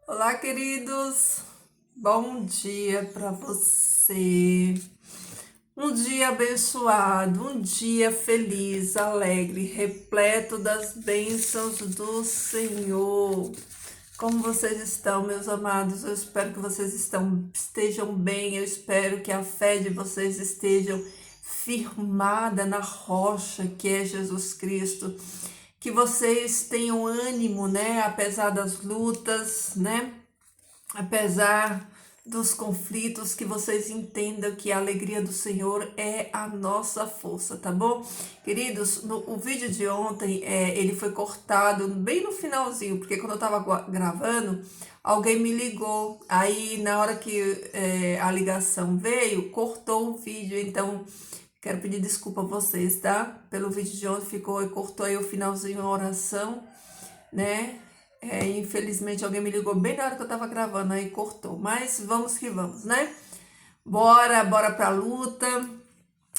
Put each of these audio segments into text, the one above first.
Olá, queridos. Bom dia para você. Um dia abençoado, um dia feliz, alegre, repleto das bênçãos do Senhor. Como vocês estão, meus amados? Eu espero que vocês estejam bem. Eu espero que a fé de vocês esteja firmada na rocha que é Jesus Cristo. Que vocês tenham ânimo, né? Apesar das lutas, né? Apesar dos conflitos, que vocês entendam que a alegria do Senhor é a nossa força, tá bom? Queridos, o vídeo de ontem, ele foi cortado bem no finalzinho, porque quando eu tava gravando, alguém me ligou, aí na hora que a ligação veio, cortou o vídeo, então quero pedir desculpa a vocês, tá? Pelo vídeo de ontem ficou e cortou aí o finalzinho, a oração, né? Infelizmente alguém me ligou bem na hora que eu tava gravando, aí cortou. Mas vamos que vamos, né? Bora pra luta.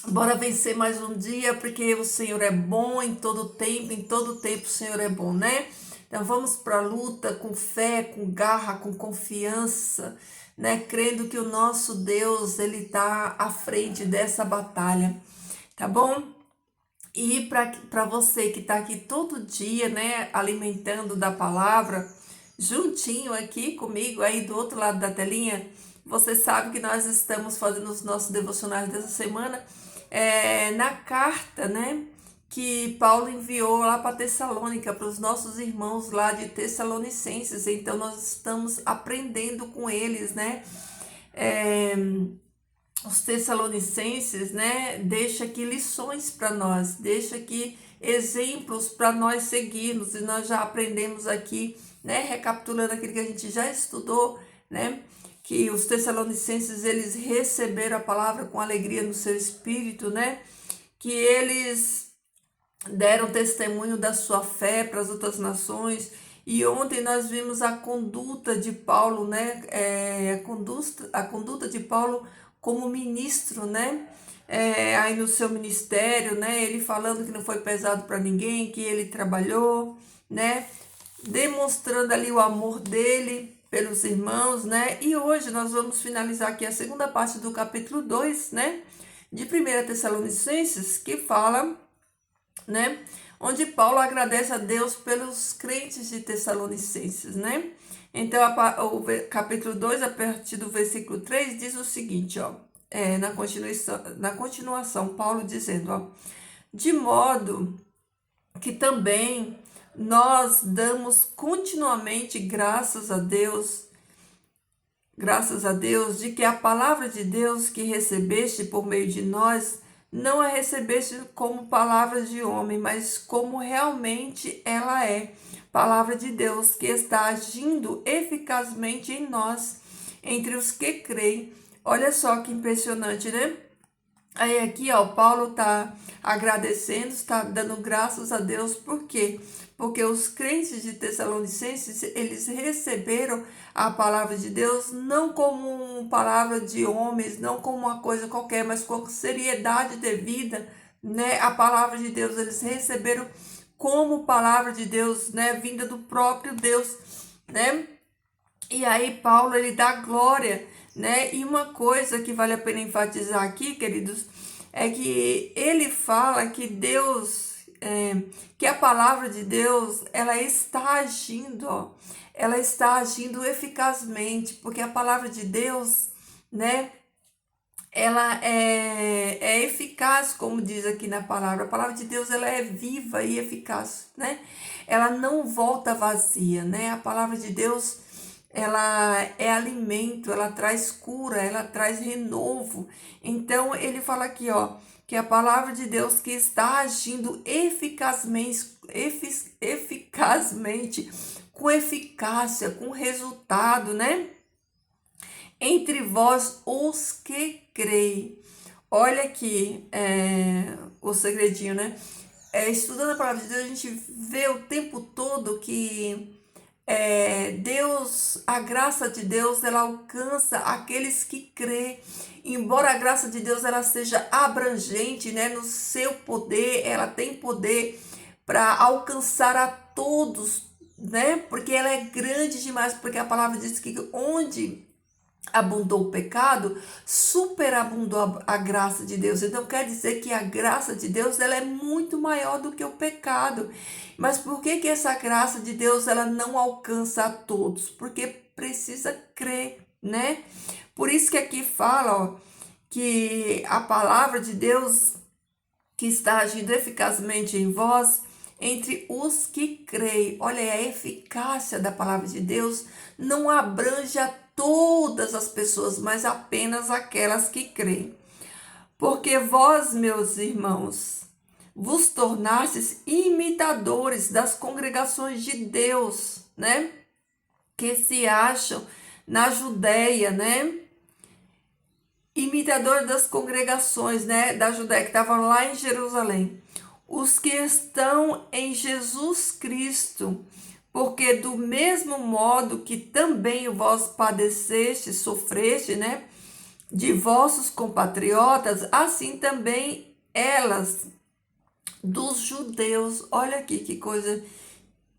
Bora vencer mais um dia, porque o Senhor é bom em todo tempo o Senhor é bom, né? Então vamos pra luta com fé, com garra, com confiança, né? Crendo que o nosso Deus, ele tá à frente dessa batalha, tá bom? E para você que está aqui todo dia, né, alimentando da palavra, juntinho aqui comigo, aí do outro lado da telinha, você sabe que nós estamos fazendo os nossos devocionais dessa semana na carta, né, que Paulo enviou lá para Tessalônica, para os nossos irmãos lá de Tessalonicenses. Então nós estamos aprendendo com eles, né? É, os Tessalonicenses, né, deixa aqui lições para nós, deixa aqui exemplos para nós seguirmos, e nós já aprendemos aqui, né, recapitulando aquilo que a gente já estudou, né, que os Tessalonicenses, eles receberam a palavra com alegria no seu espírito, né, que eles deram testemunho da sua fé para as outras nações. E ontem nós vimos a conduta de Paulo, né? A conduta de Paulo como ministro, né? Aí no seu ministério, né? Ele falando que não foi pesado para ninguém, que ele trabalhou, né? Demonstrando ali o amor dele pelos irmãos, né? E hoje nós vamos finalizar aqui a segunda parte do capítulo 2, né? De 1 Tessalonicenses, que fala, né? Onde Paulo agradece a Deus pelos crentes de Tessalonicenses, né? Então, o capítulo 2, a partir do versículo 3, diz o seguinte, ó, na continuação, Paulo dizendo, ó, de modo que também nós damos continuamente graças a Deus, de que a palavra de Deus que recebeste por meio de nós, não a recebeste como palavra de homem, mas como realmente ela é, palavra de Deus que está agindo eficazmente em nós, entre os que creem. Olha só que impressionante, né? Aí aqui, ó, Paulo tá agradecendo, está dando graças a Deus, por quê? Porque os crentes de Tessalonicenses, eles receberam a palavra de Deus não como uma palavra de homens, não como uma coisa qualquer, mas com seriedade devida, né? A palavra de Deus, eles receberam como palavra de Deus, né? Vinda do próprio Deus, né? E aí Paulo, ele dá glória, né? E uma coisa que vale a pena enfatizar aqui, queridos, é que ele fala que Deus, que a palavra de Deus, ela está agindo, ó, ela está agindo eficazmente, porque a palavra de Deus, né? Ela é eficaz, como diz aqui na palavra. A palavra de Deus, ela é viva e eficaz, né? Ela não volta vazia, né? A palavra de Deus, ela é alimento, ela traz cura, ela traz renovo. Então, ele fala aqui, ó, que a palavra de Deus que está agindo eficazmente, com eficácia, com resultado, né? Entre vós os que creem. Olha aqui o segredinho, né? Estudando a palavra de Deus, a gente vê o tempo todo que Deus, a graça de Deus, ela alcança aqueles que crê. Embora a graça de Deus ela seja abrangente, né, no seu poder, ela tem poder para alcançar a todos, né? Porque ela é grande demais, porque a palavra diz que onde abundou o pecado, superabundou a graça de Deus. Então quer dizer que a graça de Deus ela é muito maior do que o pecado. Mas por que que essa graça de Deus ela não alcança a todos? Porque precisa crer, né? Por isso que aqui fala, ó, que a palavra de Deus que está agindo eficazmente em vós, entre os que creem. Olha, a eficácia da palavra de Deus não abrange a todas as pessoas, mas apenas aquelas que creem. Porque vós, meus irmãos, vos tornastes imitadores das congregações de Deus, né? Que se acham na Judéia, né? Imitador das congregações, né, da Judéia, que estavam lá em Jerusalém. Os que estão em Jesus Cristo, porque do mesmo modo que também vós padeceste, sofreste, né, de vossos compatriotas, assim também elas dos judeus. Olha aqui que coisa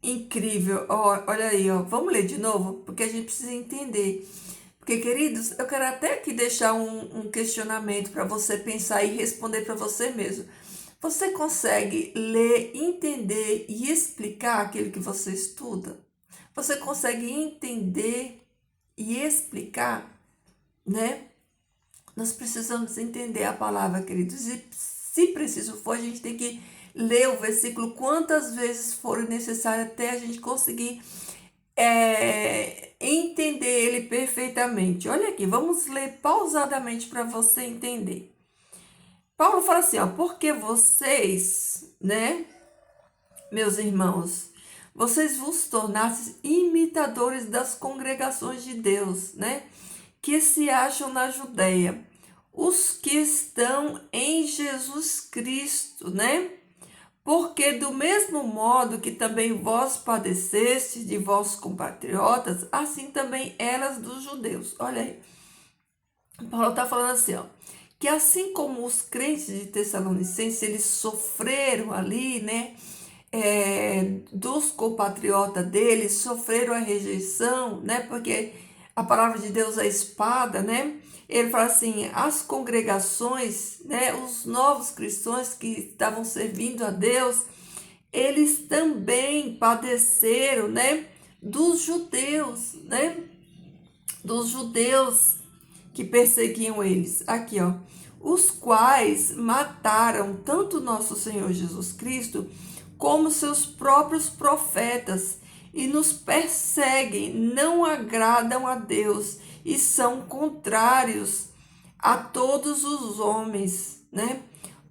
incrível. Olha aí, ó. Vamos ler de novo, porque a gente precisa entender. Porque, queridos, eu quero até aqui deixar um questionamento para você pensar e responder para você mesmo. Você consegue ler, entender e explicar aquilo que você estuda? Você consegue entender e explicar, né? Nós precisamos entender a palavra, queridos. E se preciso for, a gente tem que ler o versículo quantas vezes for necessário até a gente conseguir entender ele perfeitamente. Olha aqui, vamos ler pausadamente para você entender. Paulo fala assim, ó, porque vocês, né, meus irmãos, vocês vos tornastes imitadores das congregações de Deus, né, que se acham na Judéia, os que estão em Jesus Cristo, né? Porque do mesmo modo que também vós padecestes de vossos compatriotas, assim também elas dos judeus. Olha aí, Paulo está falando assim, ó, que assim como os crentes de Tessalonicenses, eles sofreram ali, né, dos compatriotas deles, sofreram a rejeição, né, porque a palavra de Deus é espada, né, ele fala assim, as congregações, né, os novos cristãos que estavam servindo a Deus, eles também padeceram, né, dos judeus, né, dos judeus que perseguiam eles. Aqui, ó, os quais mataram tanto nosso Senhor Jesus Cristo como seus próprios profetas e nos perseguem, não agradam a Deus e são contrários a todos os homens, né?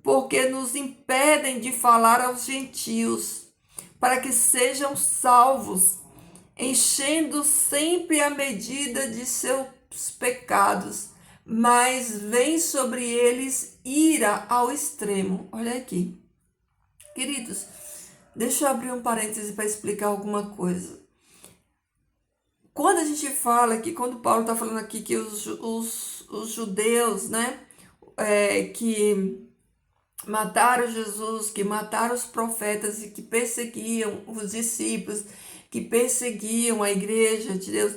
Porque nos impedem de falar aos gentios, para que sejam salvos, enchendo sempre a medida de seus pecados, mas vem sobre eles ira ao extremo. Olha aqui. Queridos, deixa eu abrir um parêntese para explicar alguma coisa. Quando a gente fala que, quando Paulo está falando aqui que os judeus, né, que mataram Jesus, que mataram os profetas e que perseguiam os discípulos, que perseguiam a igreja de Deus,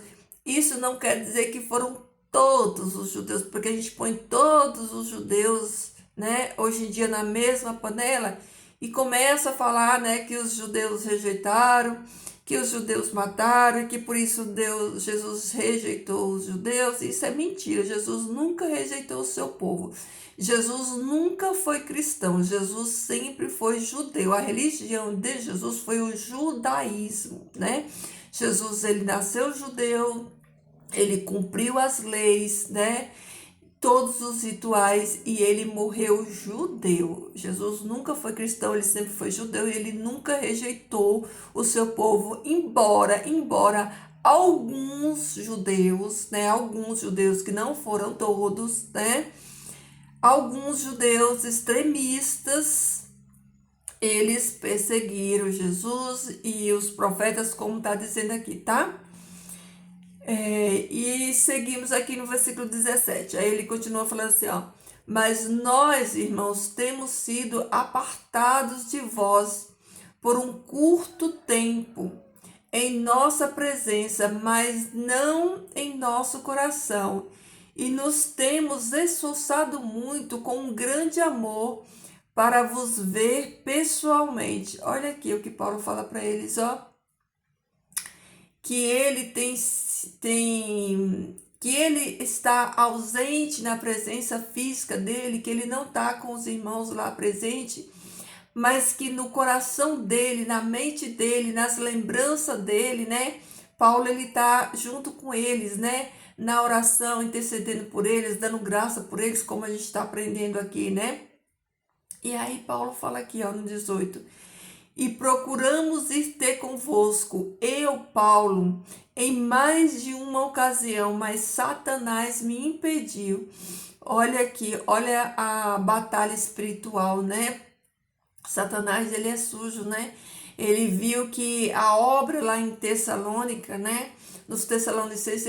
isso não quer dizer que foram todos os judeus, porque a gente põe todos os judeus, né, hoje em dia na mesma panela e começa a falar, né, que os judeus rejeitaram, que os judeus mataram e que por isso Jesus rejeitou os judeus. Isso é mentira. Jesus nunca rejeitou o seu povo. Jesus nunca foi cristão. Jesus sempre foi judeu. A religião de Jesus foi o judaísmo, né? Jesus, ele nasceu judeu, ele cumpriu as leis, né? Todos os rituais e ele morreu judeu. Jesus nunca foi cristão, ele sempre foi judeu e ele nunca rejeitou o seu povo, embora alguns judeus, né, alguns judeus que não foram todos, né, alguns judeus extremistas, eles perseguiram Jesus e os profetas, como está dizendo aqui, tá? E seguimos aqui no versículo 17. Aí ele continua falando assim, ó. Mas nós, irmãos, temos sido apartados de vós por um curto tempo, em nossa presença, mas não em nosso coração. E nos temos esforçado muito com um grande amor para vos ver pessoalmente. Olha aqui o que Paulo fala para eles, ó. Que ele que ele está ausente na presença física dele, que ele não está com os irmãos lá presente, mas que no coração dele, na mente dele, nas lembranças dele, né? Paulo, ele tá junto com eles, né? Na oração, intercedendo por eles, dando graça por eles, como a gente está aprendendo aqui, né? E aí Paulo fala aqui, ó, no 18: e procuramos ir ter convosco, eu, Paulo, em mais de uma ocasião, mas Satanás me impediu. Olha aqui, olha a batalha espiritual, né? Satanás, ele é sujo, né? Ele viu que a obra lá em Tessalônica, né? Nos Tessalonicenses,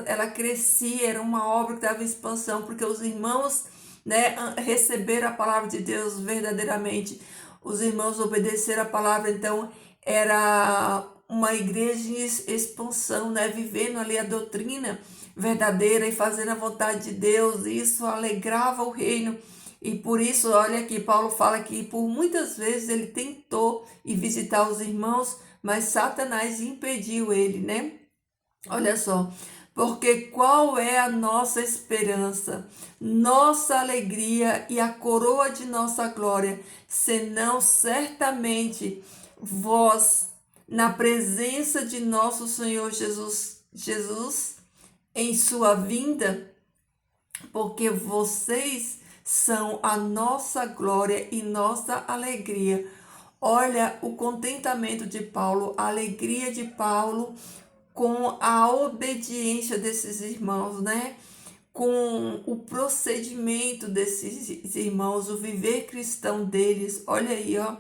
ela crescia, era uma obra que estava em expansão, porque os irmãos, né, receberam a palavra de Deus verdadeiramente. Os irmãos obedeceram a palavra, então era uma igreja em expansão, né? Vivendo ali a doutrina verdadeira e fazendo a vontade de Deus. Isso alegrava o reino. E por isso, olha aqui, Paulo fala que por muitas vezes ele tentou ir visitar os irmãos, mas Satanás impediu ele, né? Olha só, porque qual é a nossa esperança, nossa alegria e a coroa de nossa glória, senão certamente vós, na presença de nosso Senhor Jesus em sua vinda, porque vocês são a nossa glória e nossa alegria. Olha o contentamento de Paulo, a alegria de Paulo com a obediência desses irmãos, né? Com o procedimento desses irmãos, o viver cristão deles. Olha aí, ó.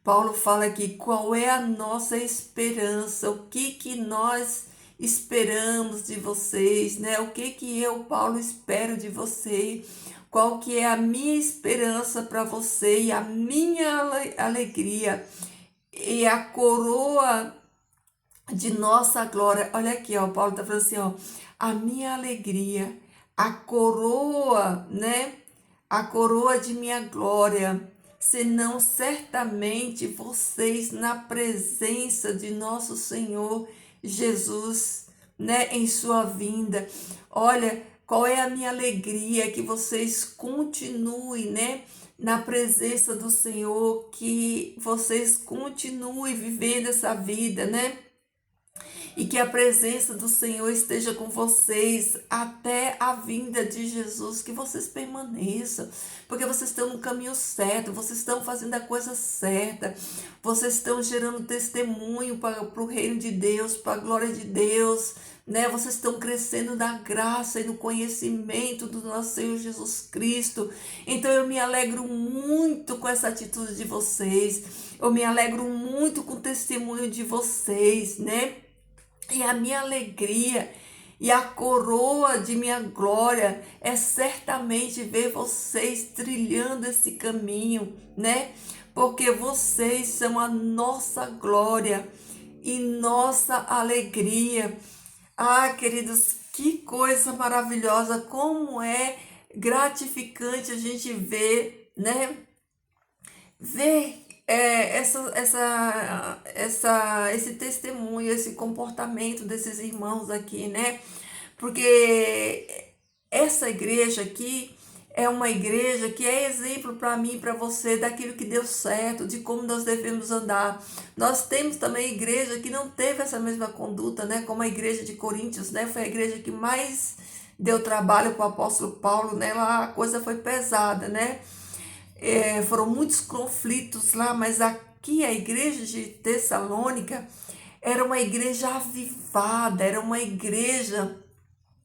Paulo fala aqui qual é a nossa esperança, o que nós esperamos de vocês, né? O que eu, Paulo, espero de você, qual que é a minha esperança para você e a minha alegria e a coroa de nossa glória. Olha aqui, ó, Paulo tá falando assim, ó, a minha alegria, a coroa, né? A coroa de minha glória, senão certamente vocês na presença de nosso Senhor Jesus, né, em sua vinda. Olha, qual é a minha alegria que vocês continuem, né, na presença do Senhor, que vocês continuem vivendo essa vida, né? E que a presença do Senhor esteja com vocês até a vinda de Jesus, que vocês permaneçam, porque vocês estão no caminho certo, vocês estão fazendo a coisa certa, vocês estão gerando testemunho para o reino de Deus, para a glória de Deus, né? Vocês estão crescendo na graça e no conhecimento do nosso Senhor Jesus Cristo. Então eu me alegro muito com essa atitude de vocês, eu me alegro muito com o testemunho de vocês, né? E a minha alegria e a coroa de minha glória é certamente ver vocês trilhando esse caminho, né? Porque vocês são a nossa glória e nossa alegria. Ah, queridos, que coisa maravilhosa, como é gratificante a gente ver, né? Ver esse testemunho, esse comportamento desses irmãos aqui, né? Porque essa igreja aqui é uma igreja que é exemplo para mim e para você daquilo que deu certo, de como nós devemos andar. Nós temos também igreja que não teve essa mesma conduta, né? Como a igreja de Coríntios, né? Foi a igreja que mais deu trabalho para o apóstolo Paulo, né? Lá a coisa foi pesada, né? Foram muitos conflitos lá, mas aqui a igreja de Tessalônica era uma igreja avivada, era uma igreja,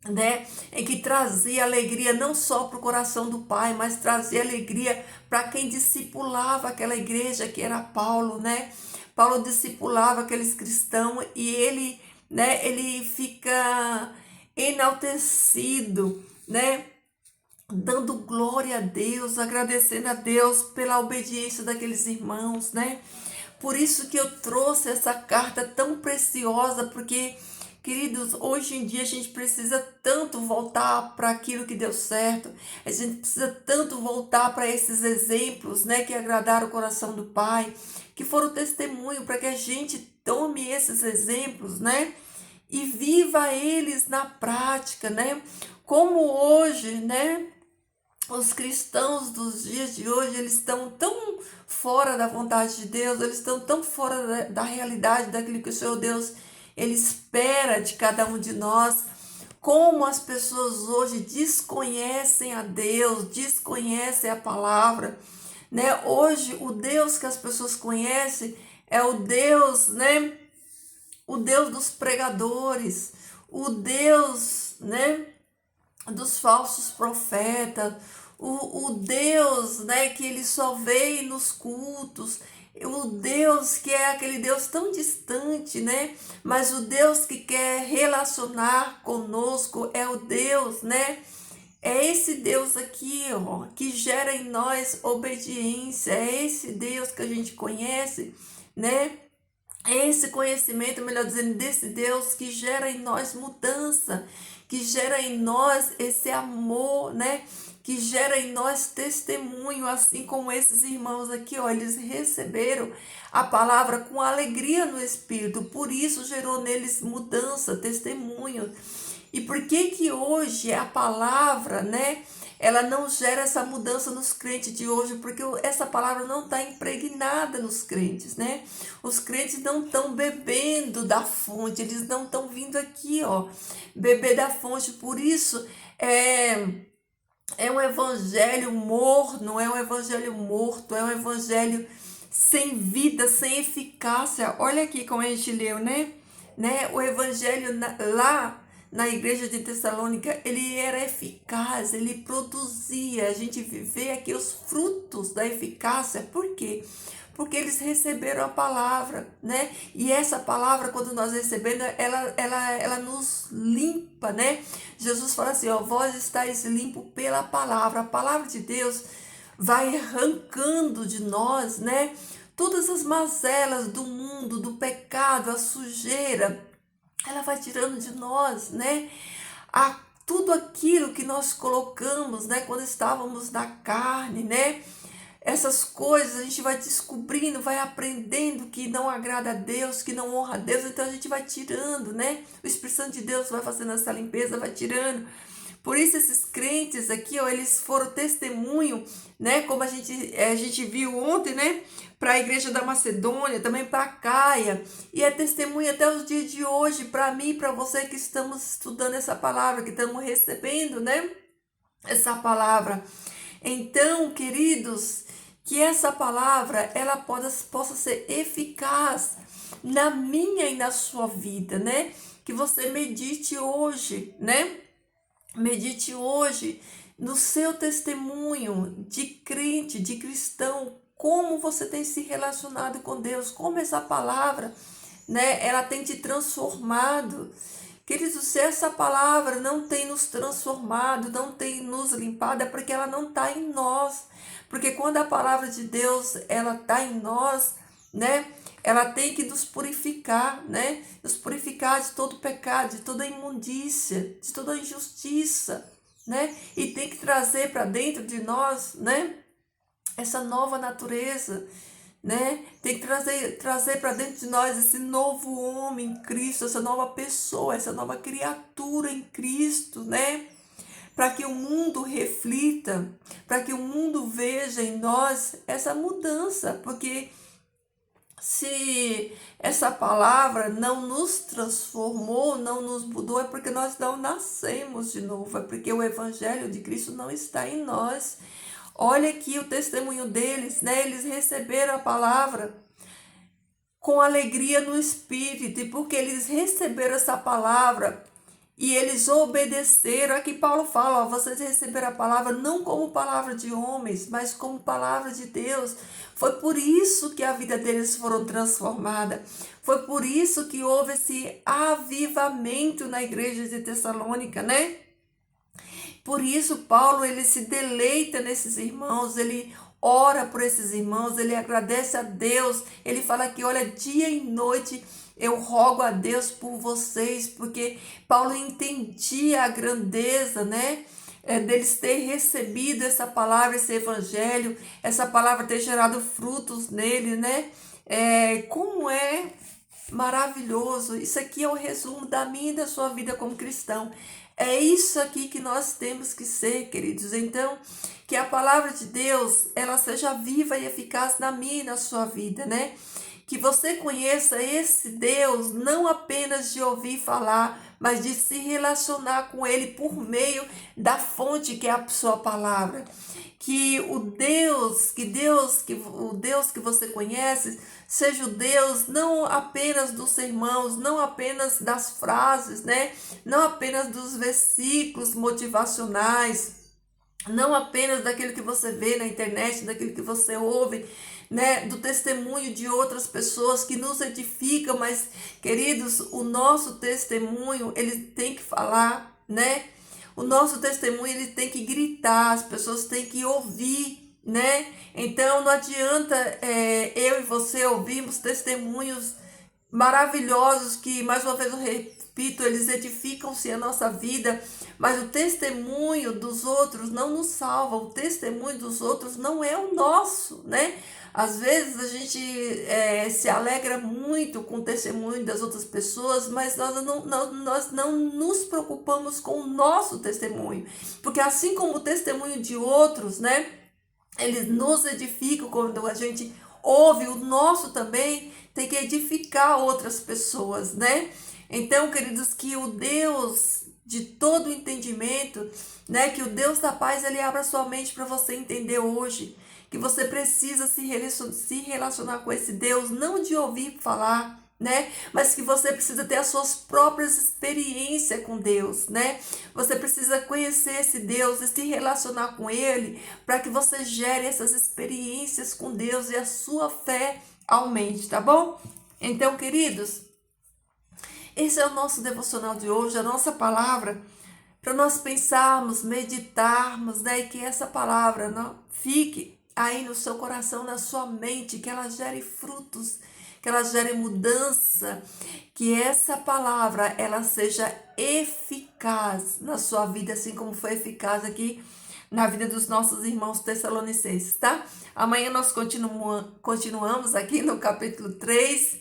né, em que trazia alegria não só para o coração do Pai, mas trazia alegria para quem discipulava aquela igreja, que era Paulo, né? Paulo discipulava aqueles cristãos e ele, né, ele fica enaltecido, né? Dando glória a Deus, agradecendo a Deus pela obediência daqueles irmãos, né? Por isso que eu trouxe essa carta tão preciosa, porque, queridos, hoje em dia a gente precisa tanto voltar para aquilo que deu certo, a gente precisa tanto voltar para esses exemplos, né, que agradaram o coração do Pai, que foram testemunho, para que a gente tome esses exemplos, né, e viva eles na prática, né, como hoje, né, os cristãos dos dias de hoje, eles estão tão fora da vontade de Deus, eles estão tão fora da realidade, daquilo que o Senhor Deus, Ele espera de cada um de nós. Como as pessoas hoje desconhecem a Deus, desconhecem a palavra, né? Hoje, o Deus que as pessoas conhecem é o Deus, né? O Deus dos pregadores, o Deus, né, dos falsos profetas, o Deus, né, que ele só vê nos cultos, o Deus que é aquele Deus tão distante, né, mas o Deus que quer relacionar conosco é o Deus, né, é esse Deus aqui, ó, que gera em nós obediência, é esse Deus que a gente conhece, né, esse conhecimento, melhor dizendo, desse Deus que gera em nós mudança, que gera em nós esse amor, né? Que gera em nós testemunho, assim como esses irmãos aqui, ó, eles receberam a palavra com alegria no Espírito, por isso gerou neles mudança, testemunho. E por que que hoje a palavra, né, ela não gera essa mudança nos crentes de hoje? Porque essa palavra não está impregnada nos crentes, né? Os crentes não estão bebendo da fonte, eles não estão vindo aqui, ó, beber da fonte. Por isso, é um evangelho morno, é um evangelho morto, é um evangelho sem vida, sem eficácia. Olha aqui como a gente leu, né? O evangelho lá na igreja de Tessalônica, ele era eficaz, ele produzia. A gente vê aqui os frutos da eficácia. Por quê? Porque eles receberam a palavra, né? E essa palavra, quando nós recebemos, ela nos limpa, né? Jesus fala assim, ó, vós estáis limpo pela palavra. A palavra de Deus vai arrancando de nós, né? Todas as mazelas do mundo, do pecado, a sujeira, ela vai tirando de nós, né? Tudo aquilo que nós colocamos, né? Quando estávamos na carne, né? Essas coisas a gente vai descobrindo, vai aprendendo que não agrada a Deus, que não honra a Deus, então a gente vai tirando, né? O Espírito Santo de Deus vai fazendo essa limpeza, vai tirando. Por isso esses crentes aqui, ó, eles foram testemunho, né? Como a gente viu ontem, né? Para a igreja da Macedônia, também para a Caia. E é testemunho até os dias de hoje, para mim e para você que estamos estudando essa palavra, que estamos recebendo, né? Essa palavra. Então, queridos, que essa palavra ela possa ser eficaz na minha e na sua vida, né? Que você medite hoje, né? Medite hoje no seu testemunho de crente, de cristão, como você tem se relacionado com Deus, como essa palavra, né, ela tem te transformado. Queridos, se essa palavra não tem nos transformado, não tem nos limpado, é porque ela não está em nós. Porque quando a palavra de Deus, ela está em nós, né, ela tem que nos purificar, né, nos purificar de todo pecado, de toda imundícia, de toda injustiça, né, e tem que trazer para dentro de nós, né, essa nova natureza, né? Tem que trazer para dentro de nós esse novo homem em Cristo, essa nova pessoa, essa nova criatura em Cristo, né? Para que o mundo reflita, para que o mundo veja em nós essa mudança, porque se essa palavra não nos transformou, não nos mudou, é porque nós não nascemos de novo, é porque o evangelho de Cristo não está em nós. Olha aqui o testemunho deles, né? Eles receberam a palavra com alegria no espírito, e porque eles receberam essa palavra e eles obedeceram, aqui Paulo fala, ó, vocês receberam a palavra não como palavra de homens, mas como palavra de Deus. Foi por isso que a vida deles foram transformada. Foi por isso que houve esse avivamento na igreja de Tessalônica, né? Por isso, Paulo, ele se deleita nesses irmãos, ele ora por esses irmãos, ele agradece a Deus, ele fala que, olha, dia e noite eu rogo a Deus por vocês, porque Paulo entendia a grandeza, né? Deles ter recebido essa palavra, esse evangelho, essa palavra ter gerado frutos nele, né? Como é maravilhoso. Isso aqui é o resumo da minha e da sua vida como cristão. É isso aqui que nós temos que ser, queridos. Então, que a palavra de Deus, ela seja viva e eficaz na minha e na sua vida, né? Que você conheça esse Deus não apenas de ouvir falar, mas de se relacionar com Ele por meio da fonte que é a sua palavra. Que o Deus que você conhece seja o Deus não apenas dos sermãos, não apenas das frases, né? Não apenas dos versículos motivacionais, não apenas daquilo que você vê na internet, daquilo que você ouve, né, do testemunho de outras pessoas que nos edificam, mas, queridos, o nosso testemunho, ele tem que falar, né? O nosso testemunho, ele tem que gritar, as pessoas têm que ouvir, né? Então, não adianta eu e você ouvirmos testemunhos maravilhosos que, mais uma vez eu repito, eles edificam-se a nossa vida, mas o testemunho dos outros não nos salva, o testemunho dos outros não é o nosso, né? Às vezes a gente se alegra muito com o testemunho das outras pessoas, mas nós não nos preocupamos com o nosso testemunho, porque assim como o testemunho de outros, né? Eles nos edificam quando a gente ouve, o nosso também tem que edificar outras pessoas, né? Então, queridos, que o Deus de todo entendimento, né, que o Deus da paz, ele abra sua mente para você entender hoje que você precisa se relacionar com esse Deus, não de ouvir falar, né? Mas que você precisa ter as suas próprias experiências com Deus, né? Você precisa conhecer esse Deus e se relacionar com Ele para que você gere essas experiências com Deus e a sua fé aumente, tá bom? Então, queridos, esse é o nosso devocional de hoje, a nossa palavra, para nós pensarmos, meditarmos, né? E que essa palavra não fique aí no seu coração, na sua mente, que ela gere frutos, que ela gere mudança, que essa palavra ela seja eficaz na sua vida, assim como foi eficaz aqui na vida dos nossos irmãos tessalonicenses, tá? Amanhã nós continuamos aqui no capítulo 3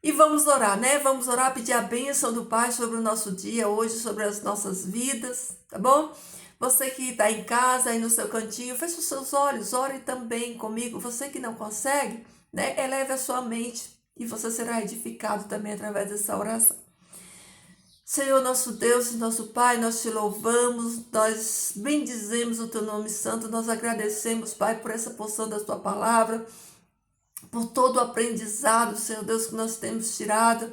e vamos orar, né? Vamos orar, pedir a bênção do Pai sobre o nosso dia hoje, sobre as nossas vidas, tá bom? Você que está em casa, aí no seu cantinho, feche os seus olhos, ore também comigo. Você que não consegue, né? Eleve a sua mente e você será edificado também através dessa oração. Senhor, nosso Deus e nosso Pai, nós te louvamos, nós bendizemos o teu nome santo, nós agradecemos, Pai, por essa porção da tua palavra, por todo o aprendizado, Senhor Deus, que nós temos tirado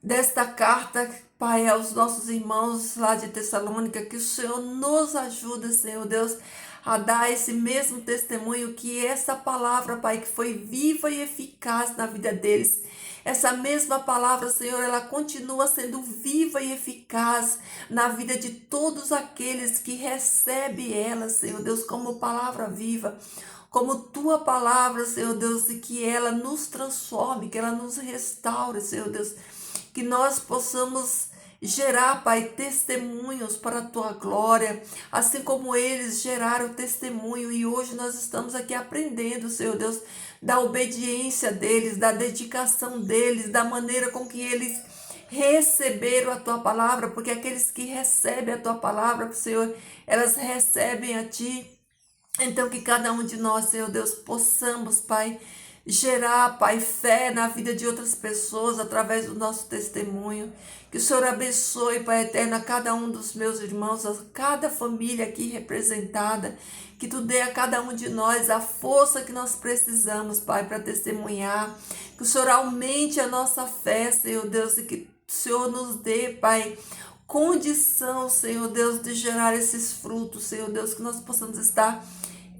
desta carta, Pai, aos nossos irmãos lá de Tessalônica, que o Senhor nos ajuda, Senhor Deus, a dar esse mesmo testemunho, que essa palavra, Pai, que foi viva e eficaz na vida deles, essa mesma palavra, Senhor, ela continua sendo viva e eficaz na vida de todos aqueles que recebem ela, Senhor Deus, como palavra viva, como tua palavra, Senhor Deus, e que ela nos transforme, que ela nos restaure, Senhor Deus, que nós possamos gerar, Pai, testemunhos para a tua glória, assim como eles geraram testemunho, e hoje nós estamos aqui aprendendo, Senhor Deus, da obediência deles, da dedicação deles, da maneira com que eles receberam a tua palavra, porque aqueles que recebem a tua palavra, Senhor, elas recebem a ti. Então, que cada um de nós, Senhor Deus, possamos, Pai, gerar, Pai, fé na vida de outras pessoas através do nosso testemunho. Que o Senhor abençoe, Pai eterno, a cada um dos meus irmãos, a cada família aqui representada. Que tu dê a cada um de nós a força que nós precisamos, Pai, para testemunhar. Que o Senhor aumente a nossa fé, Senhor Deus, e que o Senhor nos dê, Pai, condição, Senhor Deus, de gerar esses frutos, Senhor Deus, que nós possamos estar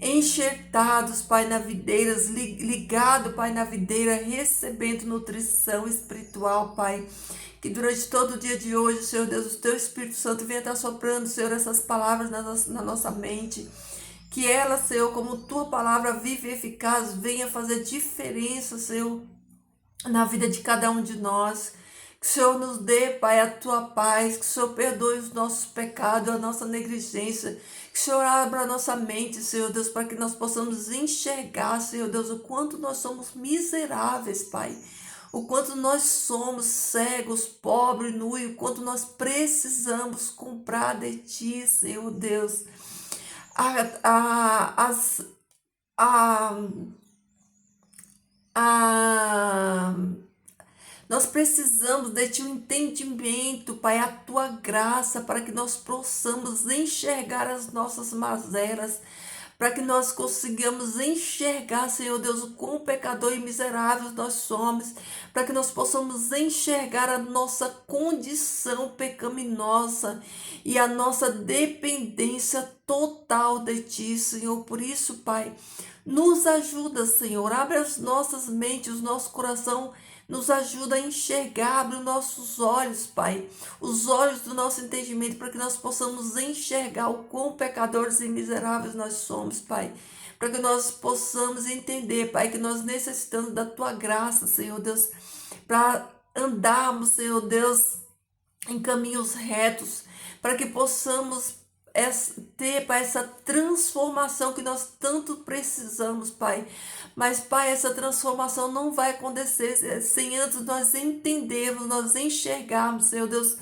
enxertados, Pai, na videira, ligado, Pai, na videira, recebendo nutrição espiritual, Pai. Que durante todo o dia de hoje, Senhor Deus, o teu Espírito Santo venha estar soprando, Senhor, essas palavras na nossa mente. Que ela, Senhor, como tua palavra vive e eficaz, venha fazer diferença, Senhor, na vida de cada um de nós. Que o Senhor nos dê, Pai, a tua paz, que o Senhor perdoe os nossos pecados, a nossa negligência, que o Senhor abra a nossa mente, Senhor Deus, para que nós possamos enxergar, Senhor Deus, o quanto nós somos miseráveis, Pai, o quanto nós somos cegos, pobres, nus, o quanto nós precisamos comprar de Ti, Senhor Deus. A, as, a, a, Nós precisamos de Ti um entendimento, Pai, a Tua graça, para que nós possamos enxergar as nossas mazelas, para que nós consigamos enxergar, Senhor Deus, o quão pecador e miserável nós somos, para que nós possamos enxergar a nossa condição pecaminosa e a nossa dependência total de Ti, Senhor. Por isso, Pai, nos ajuda, Senhor, abre as nossas mentes, o nosso coração, nos ajuda a enxergar, abre os nossos olhos, Pai, os olhos do nosso entendimento, para que nós possamos enxergar o quão pecadores e miseráveis nós somos, Pai. Para que nós possamos entender, Pai, que nós necessitamos da Tua graça, Senhor Deus, para andarmos, Senhor Deus, em caminhos retos, para que possamos ter, Pai, essa transformação que nós tanto precisamos, Pai. Mas, Pai, essa transformação não vai acontecer sem antes nós entendermos, nós enxergarmos, Senhor Deus,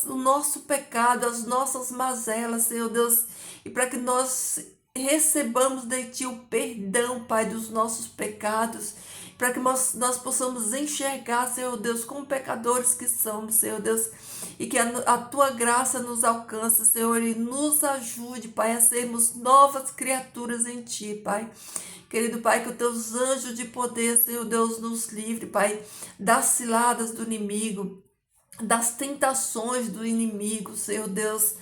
o nosso pecado, as nossas mazelas, Senhor Deus, e para que nós recebamos de Ti o perdão, Pai, dos nossos pecados, para que nós possamos enxergar, Senhor Deus, como pecadores que somos, Senhor Deus, e que a Tua graça nos alcance, Senhor, e nos ajude, Pai, a sermos novas criaturas em Ti, Pai. Querido Pai, que os Teus anjos de poder, Senhor Deus, nos livre, Pai, das ciladas do inimigo, das tentações do inimigo, Senhor Deus,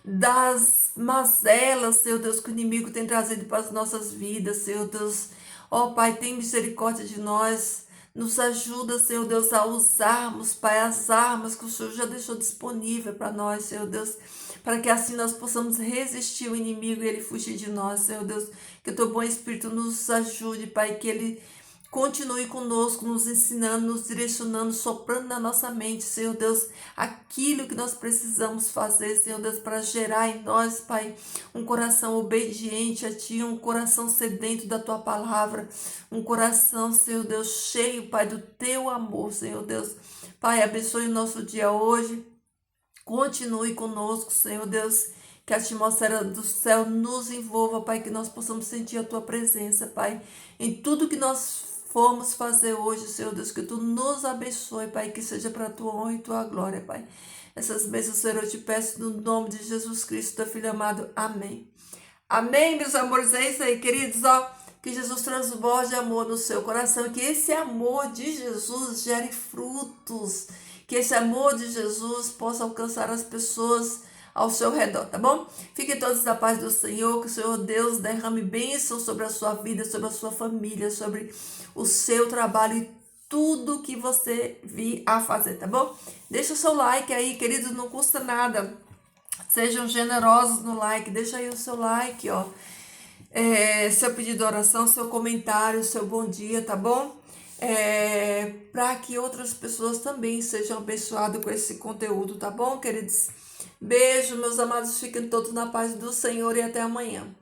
das mazelas, Senhor Deus, que o inimigo tem trazido para as nossas vidas, Senhor Deus. Ó Pai, tem misericórdia de nós, nos ajuda, Senhor Deus, a usarmos, Pai, as armas que o Senhor já deixou disponível para nós, Senhor Deus, para que assim nós possamos resistir ao inimigo e ele fugir de nós, Senhor Deus. Que o Teu bom Espírito nos ajude, Pai, que ele continue conosco, nos ensinando, nos direcionando, soprando na nossa mente, Senhor Deus, aquilo que nós precisamos fazer, Senhor Deus, para gerar em nós, Pai, um coração obediente a Ti, um coração sedento da Tua palavra, um coração, Senhor Deus, cheio, Pai, do Teu amor, Senhor Deus. Pai, abençoe o nosso dia hoje, continue conosco, Senhor Deus, que a atmosfera do céu nos envolva, Pai, que nós possamos sentir a Tua presença, Pai, em tudo que nós formos fazer hoje, Senhor Deus, que Tu nos abençoe, Pai, que seja para a Tua honra e Tua glória, Pai. Essas bênçãos, Senhor, eu te peço no nome de Jesus Cristo, Teu Filho amado. Amém. Amém, meus amores, é isso aí, queridos, ó, que Jesus transborde amor no seu coração, que esse amor de Jesus gere frutos, que esse amor de Jesus possa alcançar as pessoas ao seu redor, tá bom? Fiquem todos na paz do Senhor, que o Senhor Deus derrame bênção sobre a sua vida, sobre a sua família, sobre o seu trabalho e tudo que você vir a fazer, tá bom? Deixa o seu like aí, queridos, não custa nada. Sejam generosos no like, deixa aí o seu like, ó. Seu pedido de oração, seu comentário, seu bom dia, tá bom? Para que outras pessoas também sejam abençoadas com esse conteúdo, tá bom, queridos? Beijo, meus amados, fiquem todos na paz do Senhor e até amanhã.